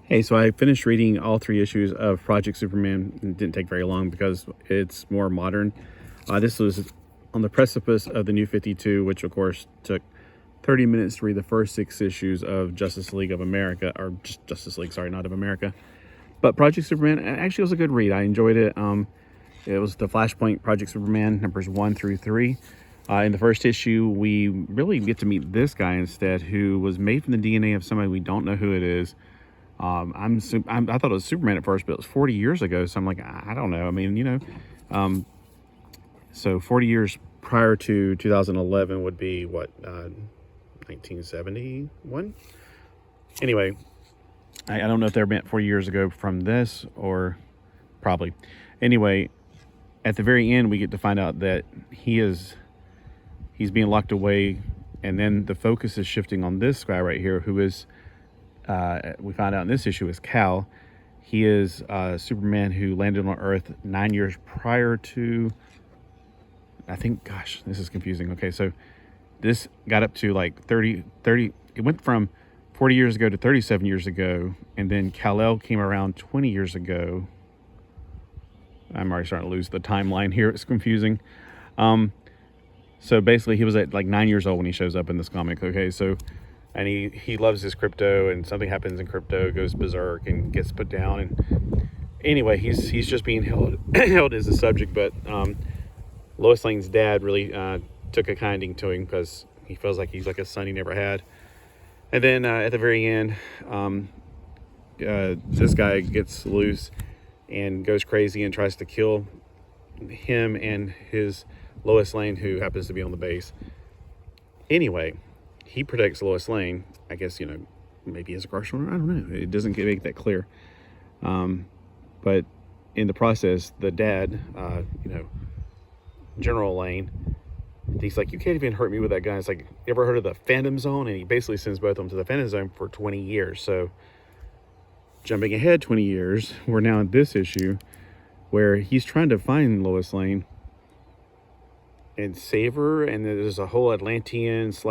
Hey, so I finished reading all 3 issues of Project Superman. It didn't take very long because it's more modern. This was on the precipice of the New 52, which of course took 30 minutes to read the first 6 issues of Justice League of America, or just Justice League, sorry, not of America. But Project Superman actually was a good read. I enjoyed it. It was the FlashPoint Project Superman numbers 1 through 3. In the first issue, we really get to meet this guy instead, who was made from the DNA of somebody we don't know who it is. I thought it was Superman at first, but it was 40 years ago. So I'm like, I don't know. I mean, so 40 years prior to 2011 would be what, 1971? Anyway, I don't know if they're meant 40 years ago from this, or probably. Anyway, at the very end, we get to find out that he's being locked away, and then the focus is shifting on this guy right here, who is, we found out in this issue, is Cal. He is Superman who landed on Earth 9 years prior to, I think, gosh, this is confusing. Okay, so this got up to like 30, it went from 40 years ago to 37 years ago, and then Kal-El came around 20 years ago. I'm already starting to lose the timeline here. It's confusing. So basically he was at like 9 years old when he shows up in this comic. Okay, so, and he loves his crypto, and something happens in crypto, goes berserk and gets put down. And anyway, he's just being held as a subject. But Lois Lane's dad really took a kinding to him, because he feels like he's like a son he never had. And then at the very end, this guy gets loose and goes crazy and tries to kill him and his Lois Lane, who happens to be on the base. Anyway, he protects Lois Lane. I guess, maybe as a crush on her. I don't know. It doesn't make that clear. But in the process, the dad, General Lane, he's like, you can't even hurt me with that gun. It's like, you ever heard of the Phantom Zone? And he basically sends both of them to the Phantom Zone for 20 years. So jumping ahead 20 years, we're now in this issue where he's trying to find Lois Lane and save her, and there's a whole Atlantean /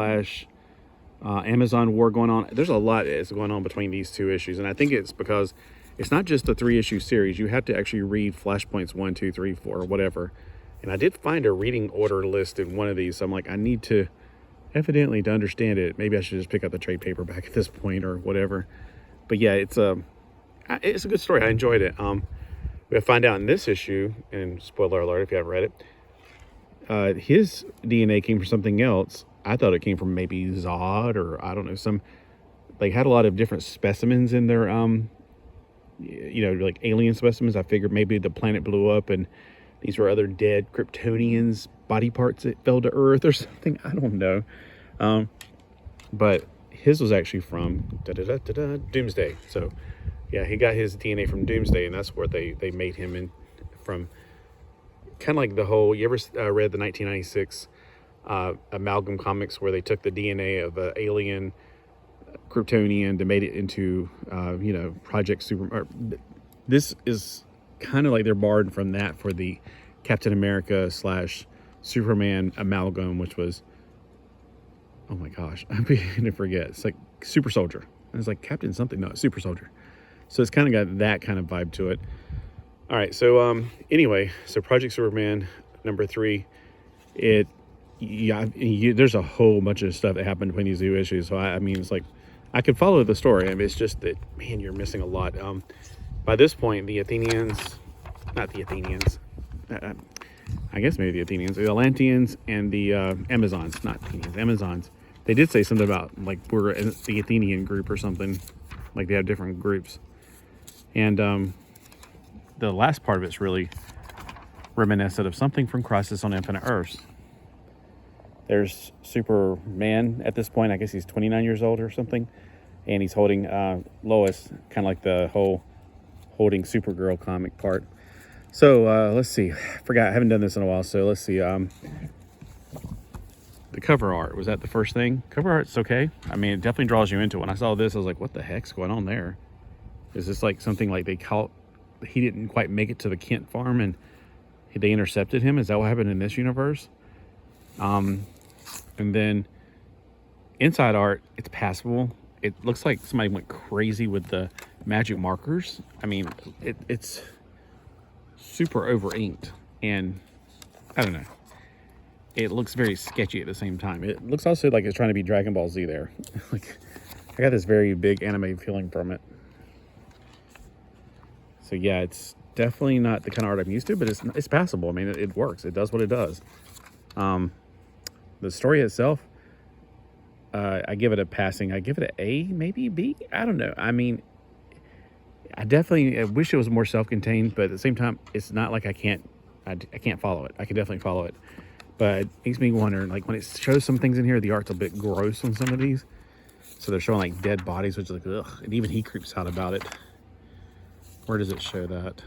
Amazon war going on. There's a lot that's going on between these 2 issues, and I think it's because it's not just a 3-issue series. You have to actually read Flashpoints 1, 2, 3, 4, or whatever. And I did find a reading order list in one of these, so I'm like, I need to, evidently, to understand it, maybe I should just pick up the trade paperback at this point or whatever. But yeah, it's a good story. I enjoyed it. We find out in this issue, and spoiler alert if you haven't read it, his DNA came from something else. I thought it came from maybe Zod, or I don't know, they had a lot of different specimens in their, like alien specimens. I figured maybe the planet blew up and these were other dead Kryptonians' body parts that fell to Earth or something. I don't know. But his was actually from Doomsday. So yeah, he got his DNA from Doomsday, and that's where they made him in from. Kind of like the whole, you ever read the 1996 amalgam comics where they took the DNA of an alien Kryptonian to made it into, Project Superman. This is kind of like they're borrowed from that for the Captain America / Superman amalgam, which was, oh my gosh, I'm beginning to forget. It's like Super Soldier. And it's like Captain something, no, Super Soldier. So it's kind of got that kind of vibe to it. All right, so anyway, so Project Superman number 3, there's a whole bunch of stuff that happened between these 2 issues. So I mean, it's like I could follow the story. I mean, it's just that, man, you're missing a lot. By this point, I guess maybe the Athenians, the Atlanteans and the Amazons, not Athenians, Amazons. They did say something about like we're the Athenian group or something, like they have different groups, and the last part of it's really reminiscent of something from Crisis on Infinite Earths. There's Superman at this point. I guess he's 29 years old or something. And he's holding Lois, kind of like the whole holding Supergirl comic part. So let's see. I haven't done this in a while. So let's see. The cover art. Was that the first thing? Cover art's okay. I mean, it definitely draws you into it. When I saw this, I was like, what the heck's going on there? Is this like something like he didn't quite make it to the Kent farm and they intercepted him? Is that what happened in this universe? And then inside art, it's passable. It looks like somebody went crazy with the magic markers. I mean, it's super over inked, and I don't know. It looks very sketchy at the same time. It looks also like it's trying to be Dragon Ball Z there. Like, I got this very big anime feeling from it. So yeah, it's definitely not the kind of art I'm used to, but it's passable. I mean, it works. It does what it does. The story itself, I give it a passing. I give it an A, maybe B. I don't know. I mean, I wish it was more self-contained, but at the same time, it's not like I can't follow it. I can definitely follow it, but it makes me wonder, like, when it shows some things in here, the art's a bit gross on some of these. So they're showing like dead bodies, which is like, ugh. And even he creeps out about it. Where does it show that?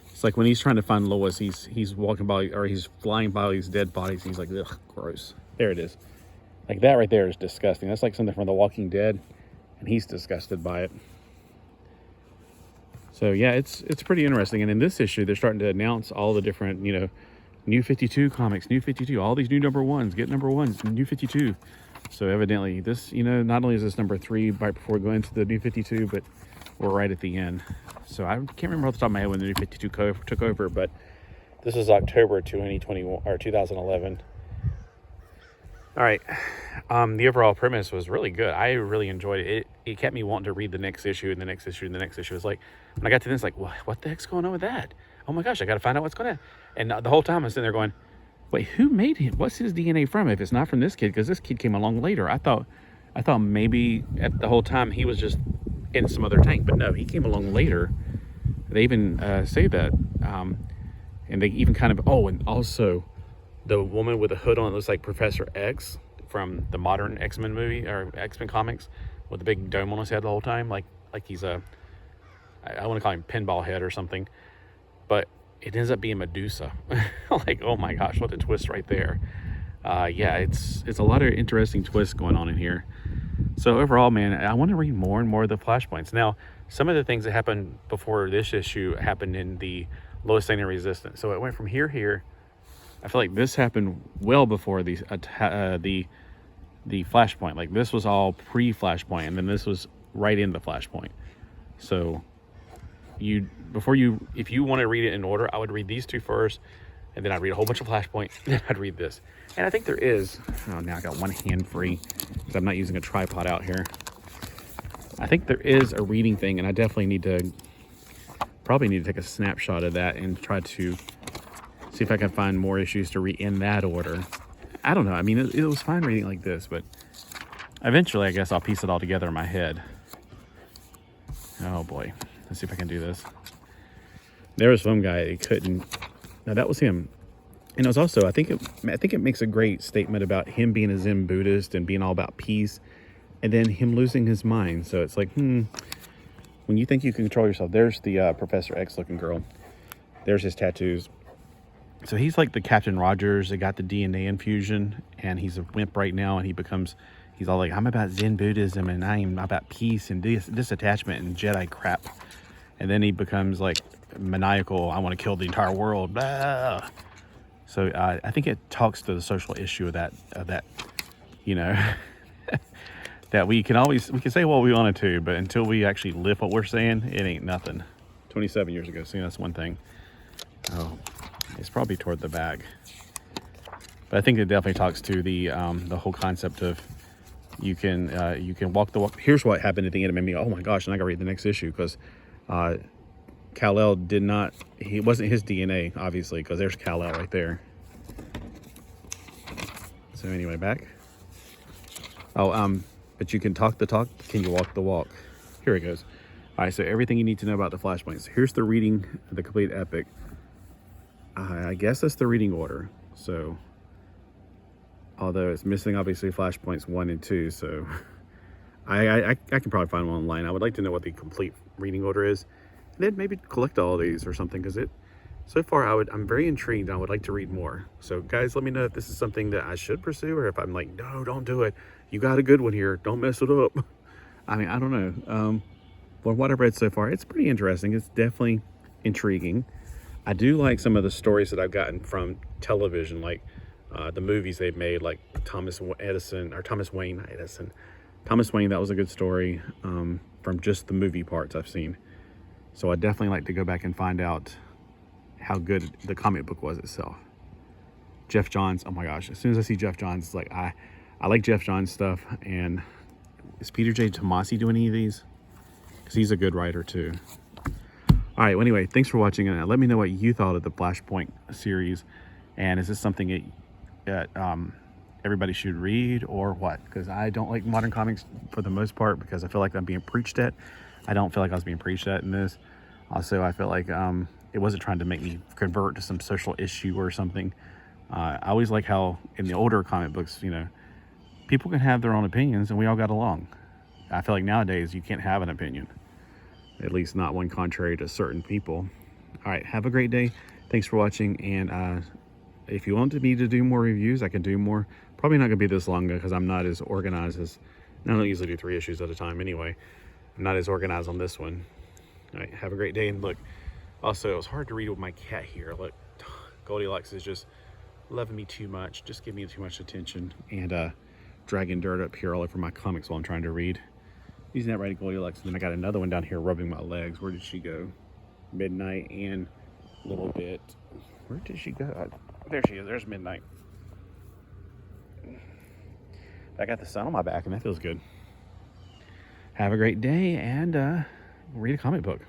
It's like when he's trying to find Lois, he's walking by, or he's flying by these dead bodies. He's like, ugh, gross. There it is. Like, that right there is disgusting. That's like something from The Walking Dead, and he's disgusted by it. So yeah, it's pretty interesting. And in this issue, they're starting to announce all the different, you know, New 52 comics, New 52, all these new number ones, get number ones, New 52. So evidently this, you know, not only is this number 3 right before we go into the New 52, but we're right at the end. So I can't remember off the top of my head when the New 52 took over, but this is October 2021 or 2011. All right. The overall premise was really good. I really enjoyed it. It kept me wanting to read the next issue and the next issue and the next issue. It's like, when I got to this, like, what the heck's going on with that? Oh my gosh, I got to find out what's going on. And the whole time I'm sitting there going, wait, who made him? What's his DNA from if it's not from this kid? Because this kid came along later. I thought maybe at the whole time he was just in some other tank, but no, he came along later. They even say that. And they even kind of, and also the woman with the hood on looks like Professor X from the modern X-Men movie or X-Men comics with the big dome on his head the whole time. Like he's I want to call him Pinball Head or something, but it ends up being Medusa. Like, oh my gosh, what a twist right there. Yeah, it's a lot of interesting twists going on in here. So overall, man, I want to read more and more of the flashpoints. Now, some of the things that happened before this issue happened in the Lois Lane and Resistance. So it went from here. I feel like this happened well before the flashpoint. Like, this was all pre-flashpoint, and then this was right in the flashpoint. So if you want to read it in order, I would read these two first, and then I'd read a whole bunch of flashpoint, then I'd read this. And I think there is, now I got one hand free because I'm not using a tripod out here. I think there is a reading thing, and I definitely probably need to take a snapshot of that and try to see if I can find more issues to read in that order. I don't know. I mean, it was fine reading like this, but eventually I guess I'll piece it all together in my head. Oh boy. Let's see if I can do this. There was one guy, he couldn't. Now that was him. And it was also, I think it makes a great statement about him being a Zen Buddhist and being all about peace, and then him losing his mind. So it's like, when you think you can control yourself, there's the Professor X looking girl. There's his tattoos. So he's like the Captain Rogers that got the DNA infusion, and he's a wimp right now, and he's all like, I'm about Zen Buddhism, and I am about peace and disattachment and Jedi crap. And then he becomes like maniacal, I want to kill the entire world. Blah. So I think it talks to the social issue of that, you know, that we can say what we want to, but until we actually live what we're saying, it ain't nothing. 27 years ago, see, that's one thing. Oh, it's probably toward the back. But I think it definitely talks to the whole concept of you can walk the walk. Here's what happened at the end. It made me, oh my gosh, and I gotta read the next issue, because Kal-El he wasn't his DNA, obviously, because there's Kal-El right there. So anyway, back. But you can talk the talk, can you walk the walk? Here it goes. All right, so everything you need to know about the flashpoints. Here's the reading, the complete epic. I guess that's the reading order. So, although it's missing obviously flashpoints 1 and 2, so I can probably find one online. I would like to know what the complete reading order is, and then maybe collect all of these or something, because so far I'm very intrigued. I would like to read more. So guys, let me know if this is something that I should pursue, or if I'm like, no, don't do it. You got a good one here. Don't mess it up. I mean, I don't know. From what I've read so far, it's pretty interesting. It's definitely intriguing. I do like some of the stories that I've gotten from television, like the movies they've made, like Thomas Wayne, that was a good story from from just the movie parts I've seen. So I definitely like to go back and find out how good the comic book was itself. Jeff Johns, oh my gosh, as soon as I see Jeff Johns, it's like I like Jeff Johns stuff. And is Peter J. Tomasi doing any of these? Because he's a good writer too. All right, well, anyway, thanks for watching, and let me know what you thought of the FlashPoint series, and is this something that everybody should read or what? Because I don't like modern comics for the most part, because I feel like I'm being preached at. I don't feel like I was being preached at in this. Also, I feel like it wasn't trying to make me convert to some social issue or something. I always like how in the older comic books, you know, people can have their own opinions and we all got along. I feel like nowadays you can't have an opinion, at least not one contrary to certain people. All right, have a great day. Thanks for watching, and if you want me to do more reviews, I can do more. Probably not gonna be this long because I'm not as organized as, I don't usually do 3 issues at a time anyway. I'm not as organized on this one. All right, have a great day. And look, also, it was hard to read with my cat here. Look, Goldilocks is just loving me too much, just giving me too much attention, and dragging dirt up here all over my comics while I'm trying to read. Using that right at Goldilocks. And then I got another one down here rubbing my legs. Where did she go? Midnight and a little bit. Where did she go? There she is. There's Midnight. I got the sun on my back and that feels good. Have a great day, and read a comic book.